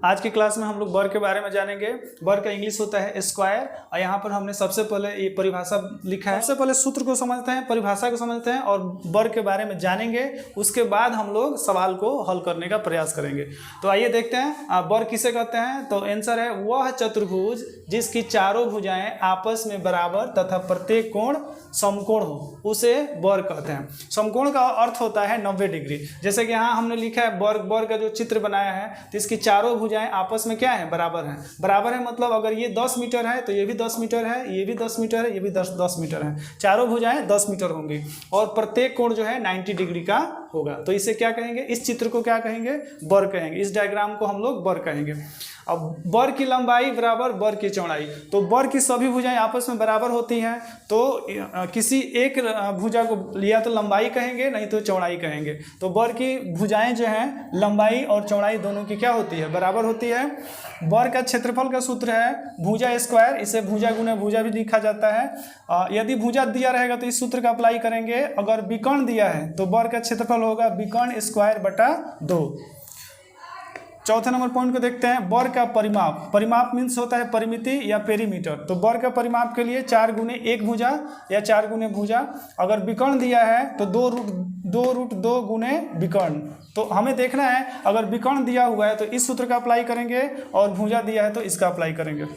आज की क्लास में हम लोग वर्ग के बारे में जानेंगे। वर्ग का इंग्लिश होता है स्क्वायर, और यहाँ पर हमने सबसे पहले ये परिभाषा लिखा है। सबसे पहले सूत्र को समझते हैं, परिभाषा को समझते हैं और वर्ग के बारे में जानेंगे। उसके बाद हम लोग सवाल को हल करने का प्रयास करेंगे। तो आइए देखते हैं वर्ग किसे कहते हैं। तो आंसर है वह चतुर्भुज जिसकी चारों भुजाएं आपस में बराबर तथा प्रत्येक कोण समकोण हो, उसे वर्ग कहते हैं। समकोण का अर्थ होता है 90 डिग्री। जैसे कि यहाँ हमने लिखा है वर्ग का जो चित्र बनाया है, तो इसकी चारों भुजाएं आपस में क्या है, बराबर है। बराबर है मतलब अगर ये 10 मीटर है तो ये भी 10 मीटर है, ये भी 10 मीटर है, ये भी 10 मीटर है। चारों भुजाएं 10 मीटर होंगी और प्रत्येक कोण जो है 90 डिग्री का होगा। तो इसे क्या कहेंगे, इस चित्र को क्या कहेंगे, वर्ग कहेंगे। इस डायग्राम को हम लोग वर्ग कहेंगे। अब वर्ग की लंबाई बराबर वर्ग की चौड़ाई। तो वर्ग की सभी भुजाएं आपस में बराबर होती हैं, तो किसी एक भुजा को लिया तो लंबाई कहेंगे, नहीं तो चौड़ाई कहेंगे। तो वर्ग की भुजाएं जो हैं लंबाई और चौड़ाई दोनों की क्या होती है, बराबर होती है। वर्ग का क्षेत्रफल का सूत्र है भुजा स्क्वायर, इसे भुजा गुना भुजा भी लिखा जाता है। यदि भुजा दिया रहेगा तो इस सूत्र का अप्लाई करेंगे। अगर विकर्ण दिया है तो वर्ग का क्षेत्रफल होगा विकर्ण स्क्वायर बटा 2। चौथे नंबर पॉइंट को देखते हैं, वर्ग का परिमाप। परिमाप मीन्स होता है परिमिति या पेरीमीटर। तो वर्ग का परिमाप के लिए 4 गुने 1 भुजा या 4 गुने भुजा। अगर विकर्ण दिया है तो 2√2 गुने विकर्ण। तो हमें देखना है अगर विकर्ण दिया हुआ है तो इस सूत्र का अप्लाई करेंगे और भुजा दिया है तो इसका अप्लाई करेंगे।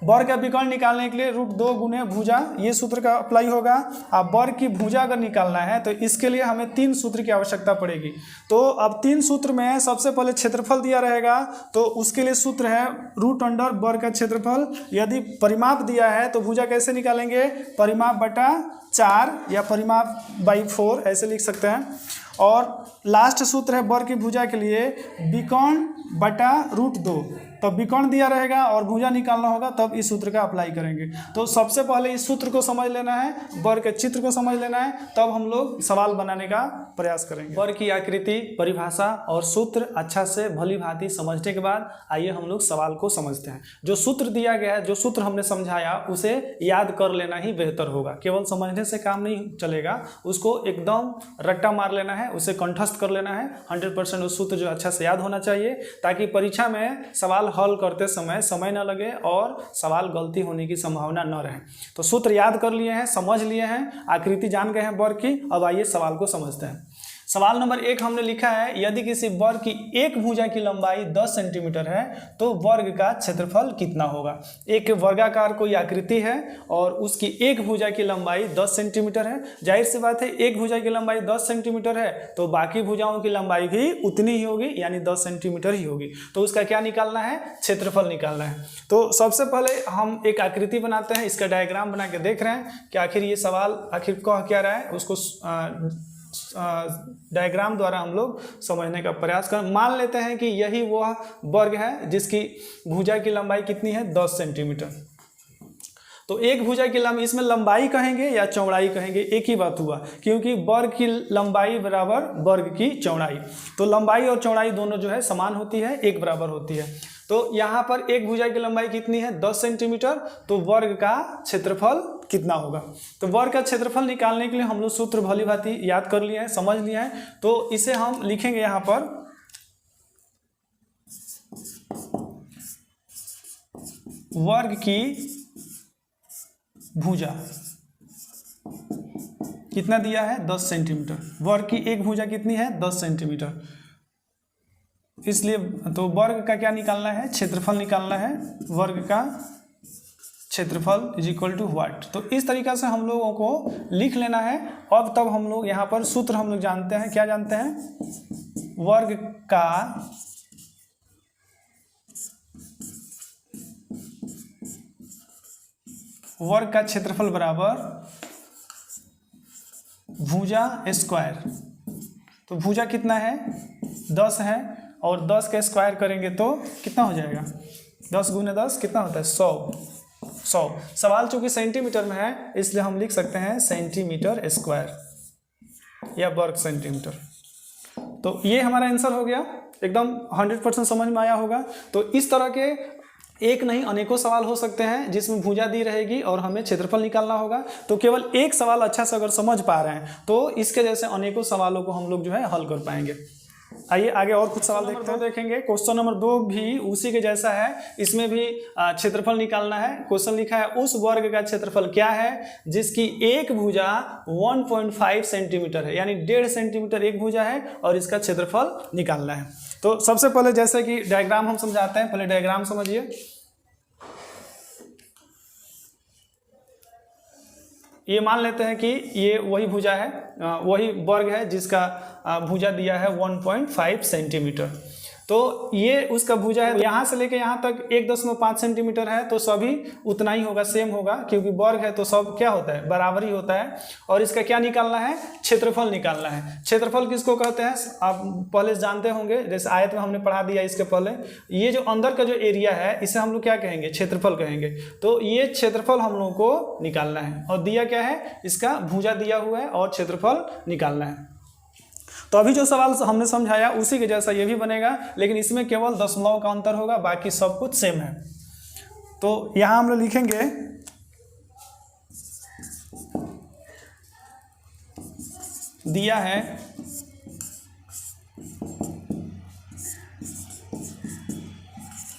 वर्ग का विकर्ण निकालने के लिए √2 गुने भुजा, ये सूत्र का अप्लाई होगा। अब वर्ग की भुजा अगर निकालना है तो इसके लिए हमें 3 सूत्र की आवश्यकता पड़ेगी। तो अब 3 सूत्र में सबसे पहले क्षेत्रफल दिया रहेगा तो उसके लिए सूत्र है √अंडर वर्ग का क्षेत्रफल। यदि परिमाप दिया है तो भुजा कैसे निकालेंगे, परिमाप बटा 4 या परिमाप बाई 4 ऐसे लिख सकते हैं। और लास्ट सूत्र है वर्ग की भुजा के लिए विकर्ण बटा √2। तब विकर्ण दिया रहेगा और भुजा निकालना होगा, तब इस सूत्र का अप्लाई करेंगे। तो सबसे पहले इस सूत्र को समझ लेना है, वर्ग के चित्र को समझ लेना है, तब हम लोग सवाल बनाने का प्रयास करेंगे। वर्ग की आकृति, परिभाषा और सूत्र अच्छा से भली भांति समझने के बाद आइए हम लोग सवाल को समझते हैं। जो सूत्र दिया गया है, जो सूत्र हमने समझाया, उसे याद कर लेना ही बेहतर होगा। केवल समझने से काम नहीं चलेगा, उसको एकदम रट्टा मार लेना है, उसे कंठस्थ कर लेना है। 100% उस सूत्र जो अच्छा से याद होना चाहिए, ताकि परीक्षा में सवाल हल करते समय न लगे और सवाल गलती होने की संभावना न रहे। तो सूत्र याद कर लिए हैं, समझ लिए हैं, आकृति जान गए हैं वर्ग की। अब आइए सवाल को समझते हैं। सवाल नंबर 1 हमने लिखा है, यदि किसी वर्ग की एक भुजा की लंबाई 10 सेंटीमीटर है तो वर्ग का क्षेत्रफल कितना होगा। एक वर्गाकार कोई आकृति है और उसकी एक भुजा की लंबाई 10 सेंटीमीटर है। जाहिर सी बात है, एक भुजा की लंबाई 10 सेंटीमीटर है तो बाकी भुजाओं की लंबाई भी उतनी ही होगी, यानी 10 सेंटीमीटर ही होगी। तो उसका क्या निकालना है, क्षेत्रफल निकालना है। तो सबसे पहले हम एक आकृति बनाते हैं, इसका डायग्राम बना के देख रहे हैं कि आखिर ये सवाल आखिर कह क्या रहा है, उसको डायग्राम द्वारा हम लोग समझने का प्रयास करें। मान लेते हैं कि यही वह वर्ग है जिसकी भुजा की लंबाई कितनी है, 10 सेंटीमीटर। तो एक भुजा की लंबाई, इसमें लंबाई कहेंगे या चौड़ाई कहेंगे, एक ही बात हुआ, क्योंकि वर्ग की लंबाई बराबर वर्ग की चौड़ाई। तो लंबाई और चौड़ाई दोनों जो है समान होती है, एक बराबर होती है। तो यहाँ पर एक भुजा की लंबाई कितनी है, 10 सेंटीमीटर। तो वर्ग का क्षेत्रफल कितना होगा। तो वर्ग का क्षेत्रफल निकालने के लिए हम लोग सूत्र भली भांति याद कर लिए हैं, समझ लिए हैं। तो इसे हम लिखेंगे यहाँ पर वर्ग की भुजा कितना दिया है, 10 सेंटीमीटर। वर्ग की एक भुजा कितनी है, 10 सेंटीमीटर। इसलिए तो वर्ग का क्या निकालना है, क्षेत्रफल निकालना है। वर्ग का क्षेत्रफल इज इक्वल टू व्हाट। तो इस तरीका से हम लोगों को लिख लेना है। अब तब हम लोग यहाँ पर सूत्र हम लोग जानते हैं, क्या जानते हैं, वर्ग का क्षेत्रफल बराबर भुजा स्क्वायर। तो भुजा कितना है, 10 है, और 10 का स्क्वायर करेंगे तो कितना हो जाएगा, 10 गुने 10 कितना होता है, 100। सवाल चूंकि सेंटीमीटर में है इसलिए हम लिख सकते हैं सेंटीमीटर स्क्वायर या वर्ग सेंटीमीटर। तो ये हमारा आंसर हो गया, एकदम 100% समझ में आया होगा। तो इस तरह के एक नहीं अनेकों सवाल हो सकते हैं जिसमें भुजा दी रहेगी और हमें क्षेत्रफल निकालना होगा। तो केवल एक सवाल अच्छा से अगर समझ पा रहे हैं तो इसके जैसे अनेकों सवालों को हम लोग जो है हल कर पाएंगे। आइए आगे और कुछ सवाल देखते हैं। देखेंगे क्वेश्चन नंबर 2 भी उसी के जैसा है, इसमें भी क्षेत्रफल निकालना है। क्वेश्चन लिखा है उस वर्ग का क्षेत्रफल क्या है जिसकी एक भुजा 1.5 सेंटीमीटर है, यानी 1.5 सेंटीमीटर एक भुजा है और इसका क्षेत्रफल निकालना है। तो सबसे पहले जैसे कि डायग्राम हम समझाते हैं, पहले डायग्राम समझिए। ये मान लेते हैं कि ये वही भुजा है, वही वर्ग है जिसका भुजा दिया है 1.5 सेंटीमीटर। तो ये उसका भुजा है, यहाँ से लेके यहाँ तक 1.5 सेंटीमीटर है, तो सभी उतना ही होगा, सेम होगा, क्योंकि वर्ग है तो सब क्या होता है, बराबर ही होता है। और इसका क्या निकालना है, क्षेत्रफल निकालना है। क्षेत्रफल किसको कहते हैं आप पहले जानते होंगे, जैसे आयत में हमने पढ़ा दिया इसके पहले। ये जो अंदर का जो एरिया है इसे हम लोग क्या कहेंगे, क्षेत्रफल कहेंगे। तो ये क्षेत्रफल हम लोगों को निकालना है, और दिया क्या है, इसका भुजा दिया हुआ है और क्षेत्रफल निकालना है। तो अभी जो सवाल हमने समझाया उसी के जैसा ये भी बनेगा, लेकिन इसमें केवल दशमलव का अंतर होगा, बाकी सब कुछ सेम है। तो यहाँ हम लोग लिखेंगे दिया है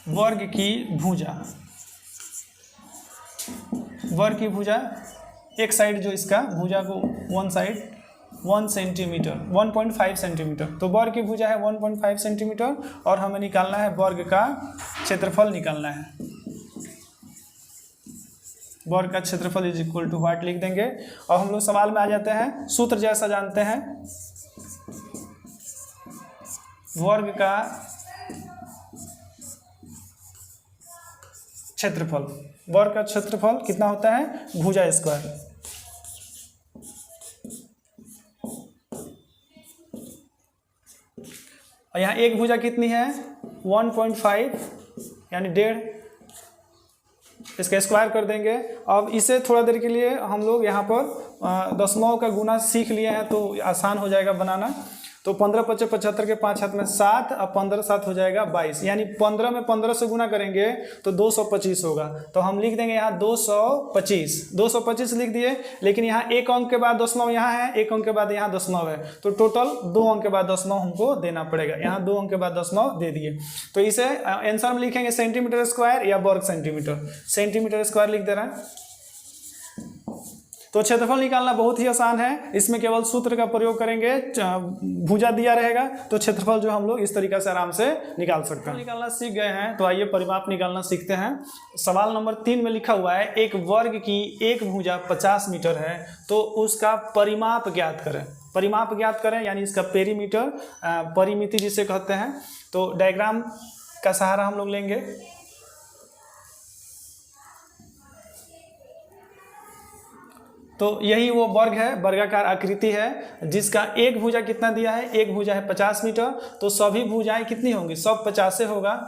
वर्ग की भुजा, वर्ग की भुजा एक साइड जो इसका भुजा को वन साइड 1 सेंटीमीटर 1.5 सेंटीमीटर, तो वर्ग की भुजा है 1.5 सेंटीमीटर और हमें निकालना है वर्ग का क्षेत्रफल निकालना है। वर्ग का क्षेत्रफल इज इक्वल टू व्हाट लिख देंगे, और हम लोग सवाल में आ जाते हैं, सूत्र जैसा जानते हैं, वर्ग का क्षेत्रफल, वर्ग का क्षेत्रफल कितना होता है, भुजा स्क्वायर। और यहाँ एक भुजा कितनी है 1.5 यानी 1.5, इसका स्क्वायर कर देंगे। अब इसे थोड़ा देर के लिए हम लोग यहाँ पर दशमलव का गुना सीख लिए हैं तो आसान हो जाएगा बनाना। तो 15 × 5 = 75 के 5 हाथ में 7, अब 15 × 7 हो जाएगा 22, यानी 15 में 15 से गुना करेंगे तो 225 होगा। तो हम लिख देंगे यहाँ 225 लिख दिए, लेकिन यहाँ एक अंक के बाद दशमलव यहाँ है, एक अंक के बाद यहाँ दशमलव है, तो टोटल 2 अंक के बाद दशमलव हमको देना पड़ेगा। यहाँ 2 अंक के बाद दशमलव दे दिए, तो इसे आंसर में लिखेंगे सेंटीमीटर स्क्वायर या वर्ग सेंटीमीटर, सेंटीमीटर स्क्वायर लिख दे रहे हैं। तो क्षेत्रफल निकालना बहुत ही आसान है, इसमें केवल सूत्र का प्रयोग करेंगे, भुजा दिया रहेगा तो क्षेत्रफल जो हम लोग इस तरीके से आराम से निकाल सकते हैं। निकालना सीख गए हैं तो आइए परिमाप निकालना सीखते हैं। सवाल नंबर 3 में लिखा हुआ है एक वर्ग की एक भुजा 50 मीटर है, तो उसका परिमाप ज्ञात करें। परिमाप ज्ञात करें यानी इसका पेरीमीटर, परिमिति जिसे कहते हैं। तो डायग्राम का सहारा हम लोग लेंगे। तो यही वो वर्ग है, वर्गाकार आकृति है, जिसका एक भुजा कितना दिया है, एक भुजा है 50 मीटर, तो सभी भुजाएं कितनी होंगी, सब 50 से होगा।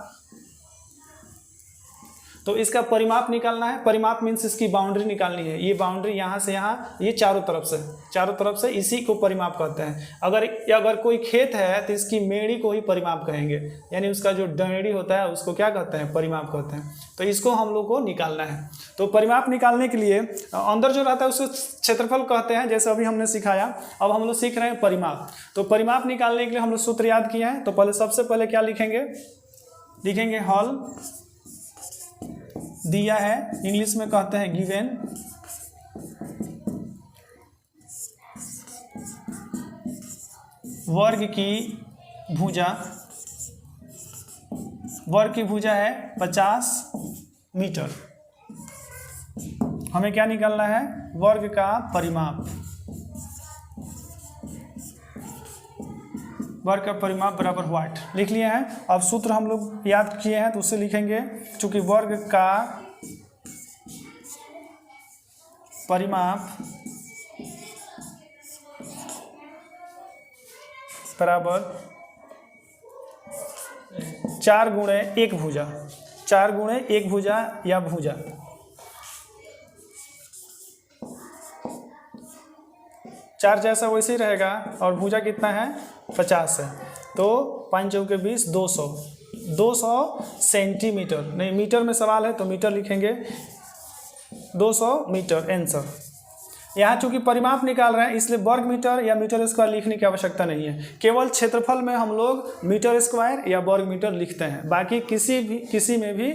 तो इसका परिमाप निकालना है। परिमाप मीन्स इसकी बाउंड्री निकालनी है। ये बाउंड्री यहाँ से यहाँ, ये चारों तरफ से इसी को परिमाप कहते हैं। अगर कोई खेत है तो इसकी मेड़ी को ही परिमाप कहेंगे, यानी उसका जो डंडी होता है उसको क्या कहते हैं, परिमाप कहते हैं। तो इसको हम लोग को निकालना है। तो परिमाप निकालने के लिए अंदर जो रहता है उसको क्षेत्रफल कहते हैं, जैसे अभी हमने सिखाया। अब हम लोग सीख रहे हैं परिमाप। तो परिमाप निकालने के लिए हम लोग सूत्र याद किए हैं। तो पहले सबसे पहले क्या लिखेंगे, लिखेंगे हॉल दिया है, इंग्लिश में कहते हैं गिवन, वर्ग की भुजा, वर्ग की भुजा है 50 मीटर। हमें क्या निकालना है, वर्ग का परिमाप। वर्ग का परिमाप बराबर व्हाट लिख लिए हैं। अब सूत्र हम लोग याद किए हैं तो उससे लिखेंगे, चूंकि वर्ग का परिमाप बराबर 4 गुणे 1 भुजा, 4 गुणे 1 भुजा या भुजा। चार जैसा वैसे ही रहेगा, और भुजा कितना है 50 है, तो 5 चौके 20, 200 सेंटीमीटर, नहीं मीटर में सवाल है तो मीटर लिखेंगे, 200 मीटर आंसर। यहाँ चूंकि परिमाप निकाल रहे हैं इसलिए वर्ग मीटर या मीटर स्क्वायर लिखने की आवश्यकता नहीं है। केवल क्षेत्रफल में हम लोग मीटर स्क्वायर या वर्ग मीटर लिखते हैं, बाकी किसी में भी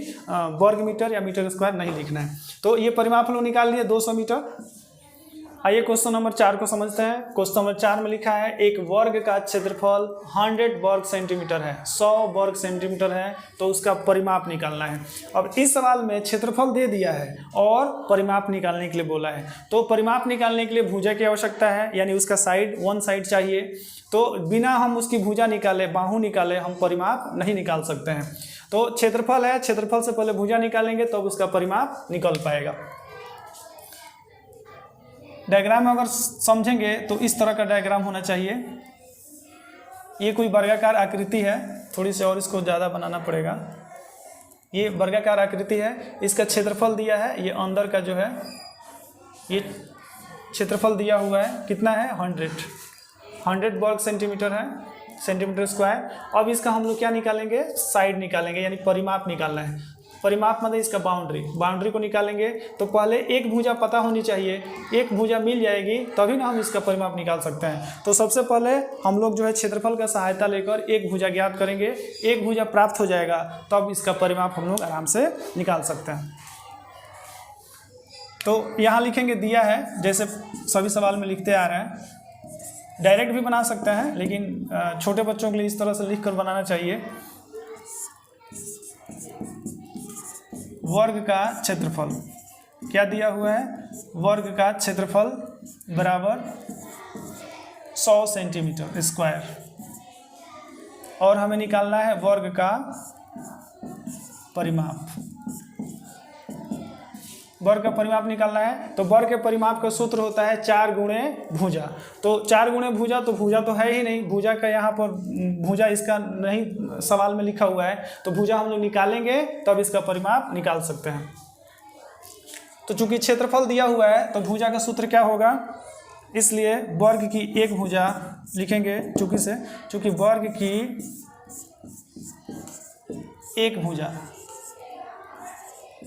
वर्ग मीटर या मीटर स्क्वायर नहीं लिखना है। तो ये परिमाप हम लोग निकाल लिए 200 मीटर। आइए क्वेश्चन नंबर 4 को समझते हैं। क्वेश्चन नंबर 4 में लिखा है एक वर्ग का क्षेत्रफल 100 वर्ग सेंटीमीटर है, 100 वर्ग सेंटीमीटर है, तो उसका परिमाप निकालना है। अब इस सवाल में क्षेत्रफल दे दिया है और परिमाप निकालने के लिए बोला है, तो परिमाप निकालने के लिए भुजा की आवश्यकता है, यानी उसका साइड वन साइड चाहिए। तो बिना हम उसकी भुजा निकाले, बाहु निकाले, हम परिमाप नहीं निकाल सकते हैं। तो क्षेत्रफल है, क्षेत्रफल से पहले भुजा निकालेंगे तब उसका परिमाप निकल पाएगा। डायग्राम अगर समझेंगे तो इस तरह का डायग्राम होना चाहिए। ये कोई वर्गाकार आकृति है, थोड़ी सी और इसको ज़्यादा बनाना पड़ेगा। ये वर्गाकार आकृति है, इसका क्षेत्रफल दिया है, ये अंदर का जो है ये क्षेत्रफल दिया हुआ है, कितना है 100 वर्ग सेंटीमीटर है, सेंटीमीटर स्क्वायर। अब इसका हम लोग क्या निकालेंगे, साइड निकालेंगे, यानी परिमाप निकालना है। परिमाप मतलब इसका बाउंड्री को निकालेंगे। तो पहले एक भुजा पता होनी चाहिए, एक भुजा मिल जाएगी तभी ना हम इसका परिमाप निकाल सकते हैं। तो सबसे पहले हम लोग जो है क्षेत्रफल का सहायता लेकर एक भुजा ज्ञात करेंगे, एक भुजा प्राप्त हो जाएगा तब इसका परिमाप हम लोग आराम से निकाल सकते हैं। तो यहाँ लिखेंगे, दिया है जैसे सभी सवाल में लिखते आ रहे हैं। डायरेक्ट भी बना सकते हैं, लेकिन छोटे बच्चों के लिए इस तरह से लिख कर बनाना चाहिए। वर्ग का क्षेत्रफल क्या दिया हुआ है, वर्ग का क्षेत्रफल बराबर 100 सेंटीमीटर स्क्वायर, और हमें निकालना है वर्ग का परिमाप। वर्ग का परिमाप निकालना है, तो वर्ग के परिमाप का सूत्र होता है 4 गुणे भुजा। तो 4 गुणे भुजा, तो भुजा तो है ही नहीं, भुजा का यहाँ पर भुजा इसका नहीं सवाल में लिखा हुआ है, तो भुजा हम लोग निकालेंगे तब इसका परिमाप निकाल सकते हैं। तो चूंकि क्षेत्रफल दिया हुआ है तो भुजा का सूत्र क्या होगा, इसलिए वर्ग की एक भुजा लिखेंगे, चूंकि वर्ग की एक भुजा,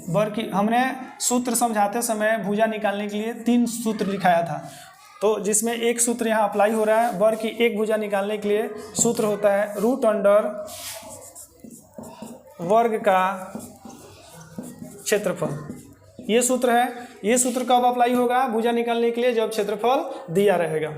वर्ग की हमने सूत्र समझाते समय भुजा निकालने के लिए 3 सूत्र लिखाया था, तो जिसमें एक सूत्र यहाँ अप्लाई हो रहा है। वर्ग की एक भुजा निकालने के लिए सूत्र होता है रूट अंडर वर्ग का क्षेत्रफल। ये सूत्र है। ये सूत्र कब अप्लाई होगा भुजा निकालने के लिए, जब क्षेत्रफल दिया रहेगा।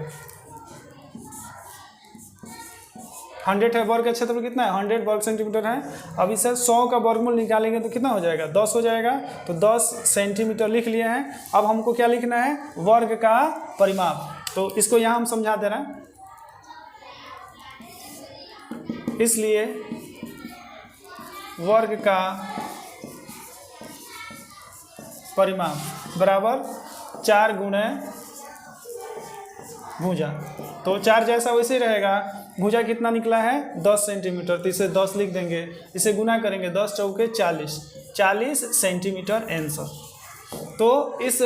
100 है, वर्ग का क्षेत्रफल कितना है 100 वर्ग सेंटीमीटर है। अब इसे 100 का वर्गमूल निकालेंगे तो कितना हो जाएगा 10 हो जाएगा, तो 10 सेंटीमीटर लिख लिए हैं। अब हमको क्या लिखना है, वर्ग का परिमाप। तो इसको यहाँ हम समझा दे रहे हैं, इसलिए वर्ग का परिमाप बराबर 4 गुणे भुजा। तो 4 जैसा वैसे ही रहेगा। भुजा कितना निकला है 10 सेंटीमीटर, तो इसे 10 लिख देंगे, इसे गुना करेंगे 10 चौके 40 सेंटीमीटर आंसर। तो इस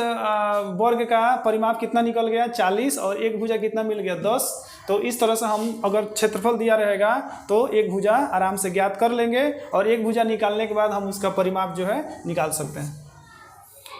वर्ग का परिमाप कितना निकल गया 40, और एक भुजा कितना मिल गया 10। तो इस तरह से हम अगर क्षेत्रफल दिया रहेगा तो एक भुजा आराम से ज्ञात कर लेंगे, और एक भुजा निकालने के बाद हम उसका परिमाप जो है निकाल सकते हैं।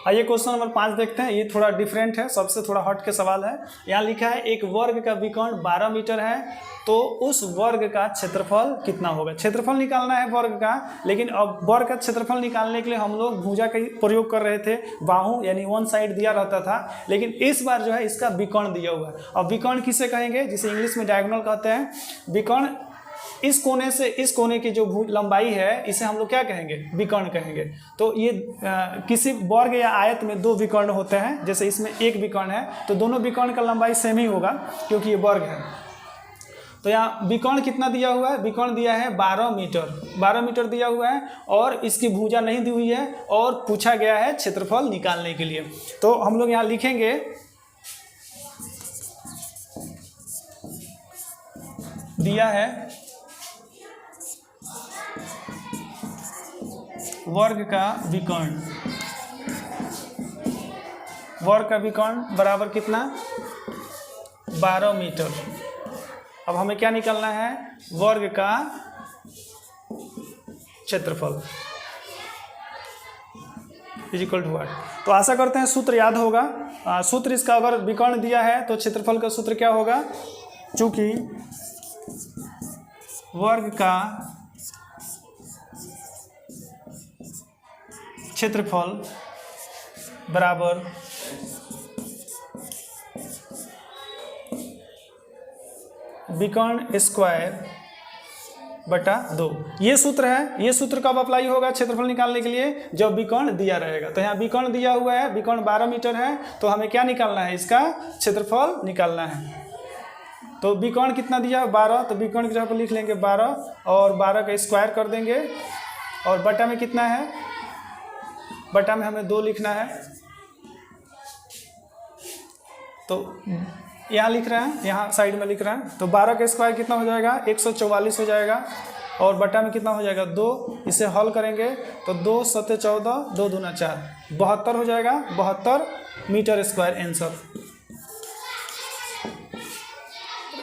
आइए क्वेश्चन नंबर 5 देखते हैं। ये थोड़ा डिफरेंट है, सबसे थोड़ा हट के सवाल है। यहाँ लिखा है एक वर्ग का विकर्ण 12 मीटर है, तो उस वर्ग का क्षेत्रफल कितना होगा। क्षेत्रफल निकालना है वर्ग का, लेकिन अब वर्ग का क्षेत्रफल निकालने के लिए हम लोग भुजा का प्रयोग कर रहे थे, बाहु यानी वन साइड दिया रहता था, लेकिन इस बार जो है इसका विकर्ण दिया हुआ है। अब विकर्ण किसे कहेंगे, जिसे इंग्लिश में डायगोनल कहते हैं। विकर्ण इस कोने से इस कोने की जो लंबाई है इसे हम लोग क्या कहेंगे, विकर्ण कहेंगे। तो ये किसी वर्ग या आयत में 2 विकर्ण होते हैं, जैसे इसमें एक विकर्ण है तो दोनों विकर्ण का लंबाई सेम ही होगा क्योंकि ये वर्ग है। तो यहाँ विकर्ण कितना दिया हुआ है, विकर्ण दिया है 12 मीटर दिया हुआ है, और इसकी भुजा नहीं दी हुई है, और पूछा गया है क्षेत्रफल निकालने के लिए। तो हम लोग यहाँ लिखेंगे दिया है वर्ग का विकर्ण, वर्ग का विकर्ण बराबर कितना 12 मीटर। अब हमें क्या निकालना है, वर्ग का क्षेत्रफल। Is equal to what. तो आशा करते हैं सूत्र याद होगा। सूत्र इसका अगर विकर्ण दिया है तो क्षेत्रफल का सूत्र क्या होगा, चूंकि वर्ग का क्षेत्रफल बराबर विकर्ण स्क्वायर बटा 2। ये सूत्र है। ये सूत्र कब अप्लाई होगा क्षेत्रफल निकालने के लिए, जब विकर्ण दिया रहेगा। तो यहाँ विकर्ण दिया हुआ है, विकर्ण 12 मीटर है, तो हमें क्या निकालना है, इसका क्षेत्रफल निकालना है। तो विकर्ण कितना दिया, 12, तो विकर्ण की जगह पर लिख लेंगे 12 और 12 का स्क्वायर कर देंगे। और बटा में कितना है, बटा में हमें 2 लिखना है। तो यहाँ लिख रहे हैं, यहाँ साइड में लिख रहे हैं। तो 12 का स्क्वायर कितना हो जाएगा, 144 हो जाएगा। और बटा में कितना हो जाएगा, 2। इसे हल करेंगे तो 2 7 14, 2 दूना 4, 72 हो जाएगा। 72 मीटर स्क्वायर आंसर।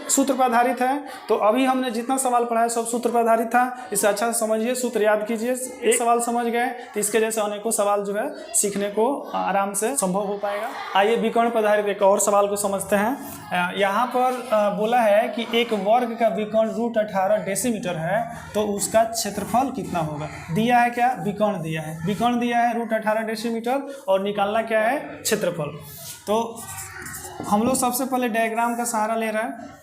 सूत्र पर आधारित है। तो अभी हमने जितना सवाल पढ़ा है सब सूत्र पर आधारित था। इसे अच्छा से समझिए, सूत्र याद कीजिए। एक सवाल समझ गए तो इसके जैसे अनेकों सवाल जो है सीखने को आराम से संभव हो पाएगा। आइए विकर्ण पर आधारित एक और सवाल को समझते हैं। यहाँ पर बोला है कि एक वर्ग का विकर्ण √18 डेसीमीटर है, तो उसका क्षेत्रफल कितना होगा। दिया है क्या, विकर्ण दिया है, विकर्ण दिया है √18 डेसीमीटर और निकालना क्या है, क्षेत्रफल। तो हम लोग सबसे पहले डायग्राम का सहारा ले रहे हैं।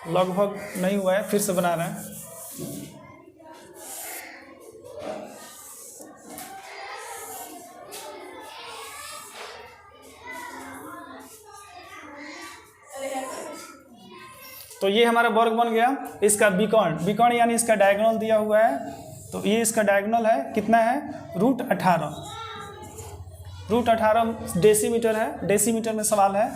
लगभग नहीं हुआ है, फिर से बना रहे हैं। तो ये हमारा वर्ग बन गया। इसका विकर्ण, विकर्ण यानी इसका डायगोनल दिया हुआ है। तो ये इसका डायगोनल है, कितना है, √18। √18 डेसीमीटर है, डेसीमीटर में सवाल है।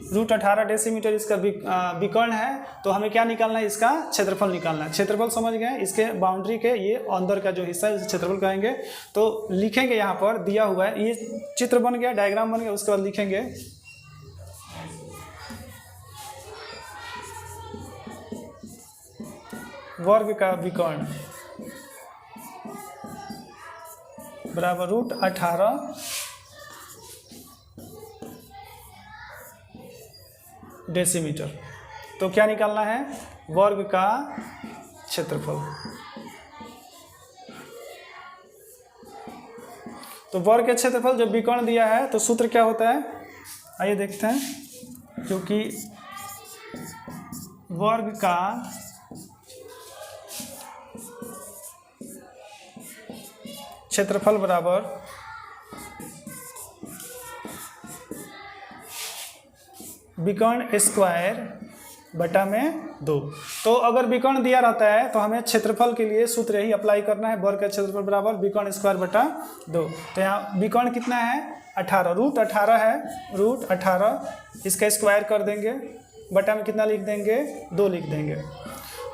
√18 डेसीमीटर इसका विकर्ण है। तो हमें क्या निकालना है, इसका क्षेत्रफल निकालना है। क्षेत्रफल समझ गए, इसके बाउंड्री के ये अंदर का जो हिस्सा है उसे क्षेत्रफल कहेंगे। तो लिखेंगे, यहाँ पर दिया हुआ है, ये चित्र बन गया, डायग्राम बन गया। उसके बाद लिखेंगे वर्ग का विकर्ण बराबर √18 डेसीमीटर। तो क्या निकालना है, वर्ग का क्षेत्रफल। तो वर्ग के क्षेत्रफल जब विकर्ण दिया है तो सूत्र क्या होता है, आइए देखते हैं। क्योंकि वर्ग का क्षेत्रफल बराबर विकर्ण स्क्वायर बटा में 2। तो अगर विकर्ण दिया रहता है तो हमें क्षेत्रफल के लिए सूत्र यही अप्लाई करना है, वर्ग का क्षेत्रफल बराबर विकर्ण स्क्वायर बटा 2। तो यहाँ विकर्ण कितना है, 18, √18 है, √18 इसका स्क्वायर कर देंगे, बटा में कितना लिख देंगे, 2 लिख देंगे।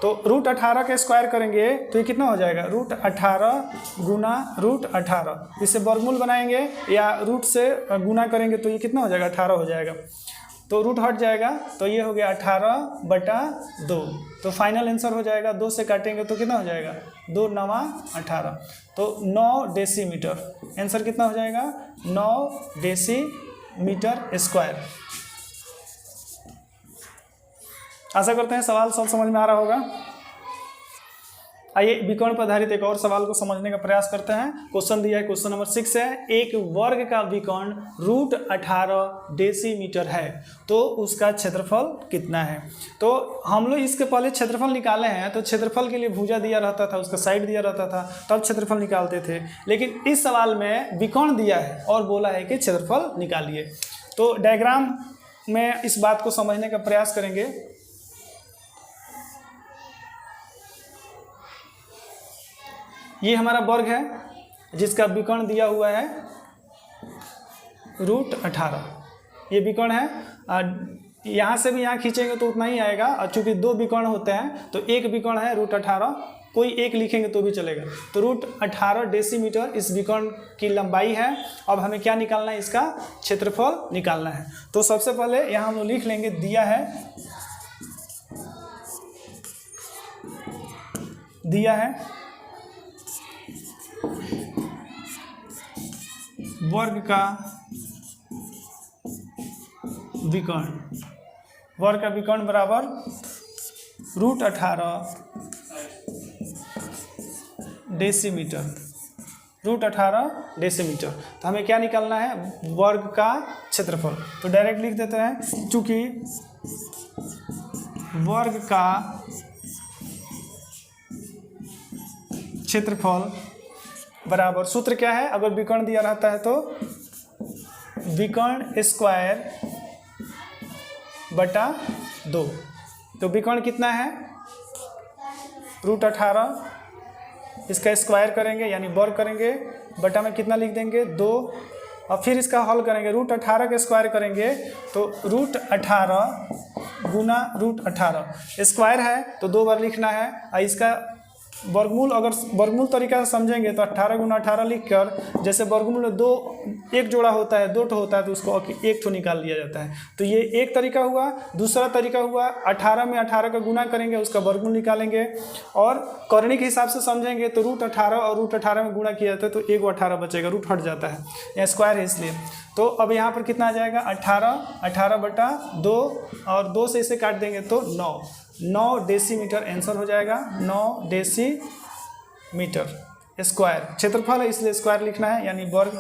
तो √18 का स्क्वायर करेंगे तो ये कितना हो जाएगा, √18 गुना √18। इससे वर्गमूल बनाएंगे या रूट से गुना करेंगे तो ये कितना हो जाएगा, 18 हो जाएगा। तो रूट हट जाएगा तो ये हो गया 18 बटा 2। तो फाइनल आंसर हो जाएगा, 2 से काटेंगे तो कितना हो जाएगा, 2 9 18। तो 9 डेसीमीटर आंसर कितना हो जाएगा, 9 डेसीमीटर स्क्वायर। आशा करते हैं सवाल सब समझ में आ रहा होगा। आइए विकर्ण पर आधारित एक और सवाल को समझने का प्रयास करते हैं। क्वेश्चन दिया है, क्वेश्चन नंबर 6 है, एक वर्ग का विकर्ण √18 डेसीमीटर है, तो उसका क्षेत्रफल कितना है। तो हम लोग इसके पहले क्षेत्रफल निकाले हैं। तो क्षेत्रफल के लिए भुजा दिया रहता था, उसका साइड दिया रहता था, तब क्षेत्रफल निकालते थे। लेकिन इस सवाल में विकर्ण दिया है और बोला है कि क्षेत्रफल निकालिए। तो डायग्राम में इस बात को समझने का प्रयास करेंगे। ये हमारा वर्ग है जिसका विकर्ण दिया हुआ है √18। ये विकर्ण है, यहाँ से भी यहाँ खींचेंगे तो उतना ही आएगा। और चूंकि 2 विकर्ण होते हैं तो एक विकर्ण है √18, कोई एक लिखेंगे तो भी चलेगा। तो √18 डेसीमीटर इस विकर्ण की लंबाई है। अब हमें क्या निकालना है, इसका क्षेत्रफल निकालना है। तो सबसे पहले यहाँ हम लोग लिख लेंगे, दिया है दिया है वर्ग का विकर्ण, वर्ग का विकर्ण बराबर √18 डेसीमीटर, √18 डेसीमीटर। तो हमें क्या निकालना है, वर्ग का क्षेत्रफल। तो डायरेक्ट लिख देते हैं, चूंकि वर्ग का क्षेत्रफल बराबर, सूत्र क्या है, अगर विकर्ण दिया रहता है तो विकर्ण स्क्वायर बटा 2। तो विकर्ण कितना है, √18, इसका स्क्वायर करेंगे यानी वर्ग करेंगे, बटा में कितना लिख देंगे 2, और फिर इसका हल करेंगे, √18 का स्क्वायर करेंगे तो √18 गुना √18 स्क्वायर है तो 2 बार लिखना है, और इसका वर्गमूल, अगर वर्गमूल तरीका से समझेंगे तो 18 गुना 18 लिख कर, जैसे वर्गमूल में 2 एक जोड़ा होता है, 2 ठो होता है तो उसको एक ठो निकाल लिया जाता है। तो ये एक तरीका हुआ। दूसरा तरीका हुआ 18 में 18 का गुना करेंगे, उसका वर्गमूल निकालेंगे, और करनी के हिसाब से समझेंगे तो √18 और √18 में गुणा किया जाता है तो 1/18 बचेगा, रूट हट जाता है, यहाँ स्क्वायर है इसलिए। तो अब यहाँ पर कितना आ जाएगा, 18 बटा 2, और 2 से इसे काट देंगे तो 9 डेसीमीटर आंसर हो जाएगा, 9 डेसीमीटर। स्क्वायर क्षेत्रफल है इसलिए स्क्वायर लिखना है, यानी वर्ग